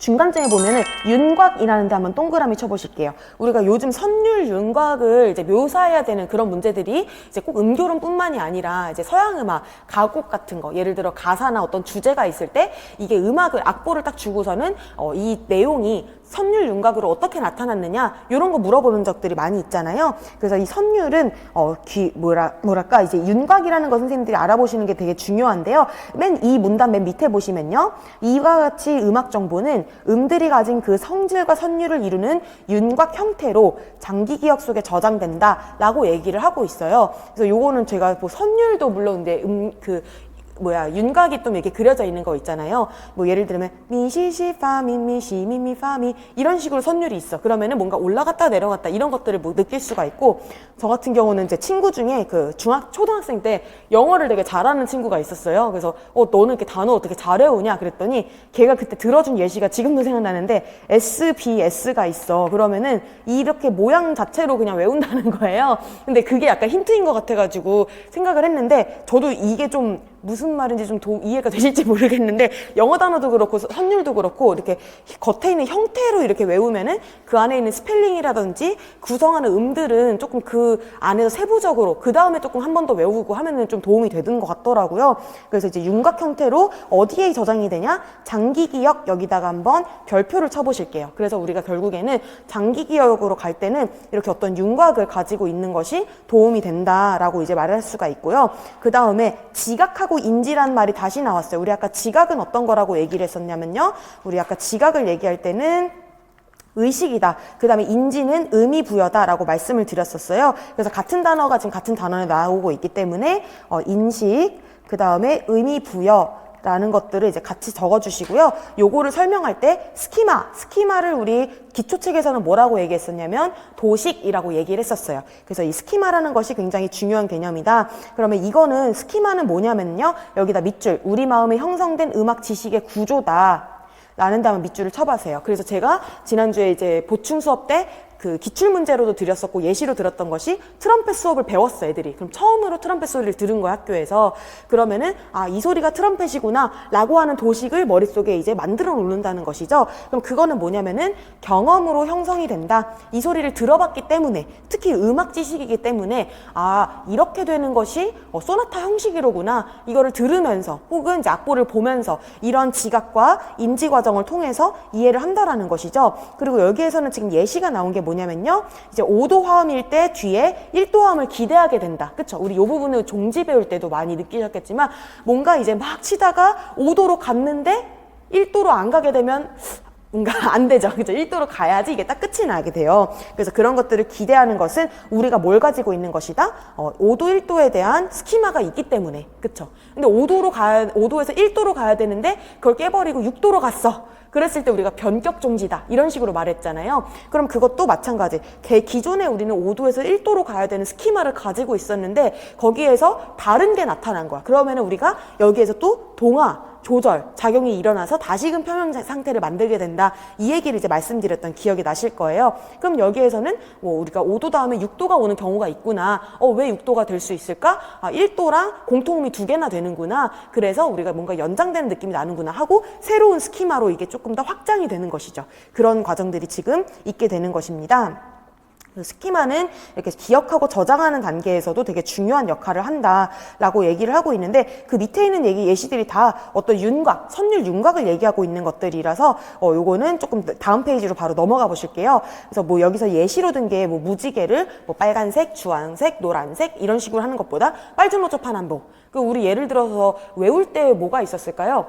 중간쯤에 보면은 윤곽이라는 데 한번 동그라미 쳐보실게요. 우리가 요즘 선율 윤곽을 이제 묘사해야 되는 그런 문제들이 이제 꼭 음교론뿐만이 아니라 이제 서양 음악, 가곡 같은 거, 예를 들어 가사나 어떤 주제가 있을 때 이게 음악을 악보를 딱 주고서는 이 내용이 선율 윤곽으로 어떻게 나타났느냐 이런 거 물어보는 적들이 많이 있잖아요. 그래서 이 선율은 뭐랄까 이제 윤곽이라는 거 선생님들이 알아보시는 게 되게 중요한데요. 맨 이 문단 맨 밑에 보시면요, 이와 같이 음악 정보는 음들이 가진 그 성질과 선율을 이루는 윤곽 형태로 장기 기억 속에 저장된다라고 얘기를 하고 있어요. 그래서 요거는 제가 뭐 선율도 물론 근데 윤곽이 좀 이렇게 그려져 있는 거 있잖아요. 뭐 예를 들면 미시시 파미 미시 미미 파미 이런 식으로 선율이 있어. 그러면은 뭔가 올라갔다 내려갔다 이런 것들을 뭐 느낄 수가 있고, 저 같은 경우는 제 친구 중에 그 초등학생 때 영어를 되게 잘하는 친구가 있었어요. 그래서 너는 이렇게 단어 어떻게 잘 외우냐 그랬더니 걔가 그때 들어준 예시가 지금도 생각나는데 SBS가 있어. 그러면은 이렇게 모양 자체로 그냥 외운다는 거예요. 근데 그게 약간 힌트인 것 같아가지고 생각을 했는데, 저도 이게 좀 무슨 말인지 좀 이해가 되실지 모르겠는데, 영어 단어도 그렇고 선율도 그렇고 이렇게 겉에 있는 형태로 이렇게 외우면은 그 안에 있는 스펠링이라든지 구성하는 음들은 조금 그 안에서 세부적으로 그 다음에 조금 한 번 더 외우고 하면은 좀 도움이 되는 것 같더라고요. 그래서 이제 윤곽 형태로 어디에 저장이 되냐? 장기 기억, 여기다가 한번 별표를 쳐보실게요. 그래서 우리가 결국에는 장기 기억으로 갈 때는 이렇게 어떤 윤곽을 가지고 있는 것이 도움이 된다라고 이제 말할 수가 있고요. 그 다음에 지각하고 인지라는 말이 다시 나왔어요. 우리 아까 지각은 어떤 거라고 얘기를 했었냐면요, 우리 아까 지각을 얘기할 때는 의식이다, 그 다음에 인지는 의미 부여다라고 말씀을 드렸었어요. 그래서 같은 단어가 지금 같은 단어에 나오고 있기 때문에 인식, 그 다음에 의미 부여 라는 것들을 이제 같이 적어주시고요. 요거를 설명할 때 스키마를 우리 기초책에서는 뭐라고 얘기했었냐면 도식이라고 얘기를 했었어요. 그래서 이 스키마라는 것이 굉장히 중요한 개념이다. 그러면 이거는 스키마는 뭐냐면요, 여기다 밑줄, 우리 마음에 형성된 음악 지식의 구조다 라는 다음에 밑줄을 쳐봐세요. 그래서 제가 지난주에 이제 보충 수업 때 그 기출문제로도 드렸었고 예시로 들었던 것이 트럼펫 수업을 배웠어, 애들이. 그럼 처음으로 트럼펫 소리를 들은 거야, 학교에서. 그러면은 이 소리가 트럼펫이구나 라고 하는 도식을 머릿속에 이제 만들어 놓는다는 것이죠. 그럼 그거는 뭐냐면은 경험으로 형성이 된다. 이 소리를 들어봤기 때문에, 특히 음악 지식이기 때문에 이렇게 되는 것이 소나타 형식이로구나, 이거를 들으면서 혹은 이제 악보를 보면서 이런 지각과 인지 과정을 통해서 이해를 한다라는 것이죠. 그리고 여기에서는 지금 예시가 나온 게 뭐냐면요, 이제 5도 화음일 때 뒤에 1도 화음을 기대하게 된다. 그쵸? 우리 이 부분을 종지 배울 때도 많이 느끼셨겠지만, 뭔가 이제 막 치다가 5도로 갔는데 1도로 안 가게 되면 뭔가 안 되죠. 그죠? 1도로 가야지 이게 딱 끝이 나게 돼요. 그래서 그런 것들을 기대하는 것은 우리가 뭘 가지고 있는 것이다? 5도, 1도에 대한 스키마가 있기 때문에. 그쵸? 근데 5도에서 1도로 가야 되는데 그걸 깨버리고 6도로 갔어. 그랬을 때 우리가 변격 종지다 이런 식으로 말했잖아요. 그럼 그것도 마찬가지. 기존에 우리는 5도에서 1도로 가야 되는 스키마를 가지고 있었는데 거기에서 다른 게 나타난 거야. 그러면 우리가 여기에서 또 동화, 조절, 작용이 일어나서 다시금 평형 상태를 만들게 된다. 이 얘기를 이제 말씀드렸던 기억이 나실 거예요. 그럼 여기에서는 우리가 5도 다음에 6도가 오는 경우가 있구나. 왜 6도가 될 수 있을까? 1도랑 공통음이 2개나 되는구나. 그래서 우리가 뭔가 연장되는 느낌이 나는구나 하고 새로운 스키마로 이게 조금 더 확장이 되는 것이죠. 그런 과정들이 지금 있게 되는 것입니다. 스키마는 이렇게 기억하고 저장하는 단계에서도 되게 중요한 역할을 한다라고 얘기를 하고 있는데, 그 밑에 있는 예시들이 다 어떤 윤곽, 선율 윤곽을 얘기하고 있는 것들이라서 요거는 조금 다음 페이지로 바로 넘어가 보실게요. 그래서 뭐 여기서 예시로 든 게 무지개를 빨간색, 주황색, 노란색 이런 식으로 하는 것보다 빨주노초 파남보. 우리 예를 들어서 외울 때 뭐가 있었을까요?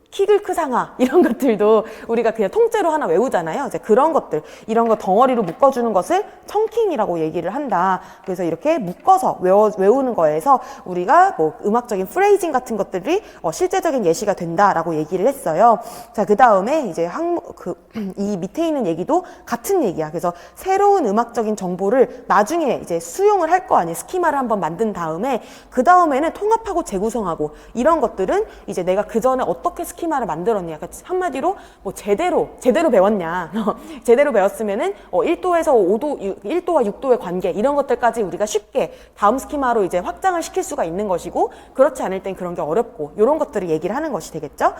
키글크상하 이런 것들도 우리가 그냥 통째로 하나 외우잖아요. 이제 그런 것들, 이런 거 덩어리로 묶어주는 것을 청킹이라고 얘기를 한다. 그래서 이렇게 묶어서 외우는 거에서 우리가 음악적인 프레이징 같은 것들이 실제적인 예시가 된다라고 얘기를 했어요. 자, 그 다음에 이제 이 밑에 있는 얘기도 같은 얘기야. 그래서 새로운 음악적인 정보를 나중에 이제 수용을 할 거 아니에요. 스키마를 한번 만든 다음에 그 다음에는 통합하고 재구성하고 이런 것들은 이제 내가 그 전에 어떻게 스키마를 만들었냐. 그러니까 한마디로 제대로 배웠냐. 제대로 배웠으면은 1도에서 5도, 1도와 6도의 관계 이런 것들까지 우리가 쉽게 다음 스키마로 이제 확장을 시킬 수가 있는 것이고, 그렇지 않을 땐 그런 게 어렵고 이런 것들을 얘기를 하는 것이 되겠죠.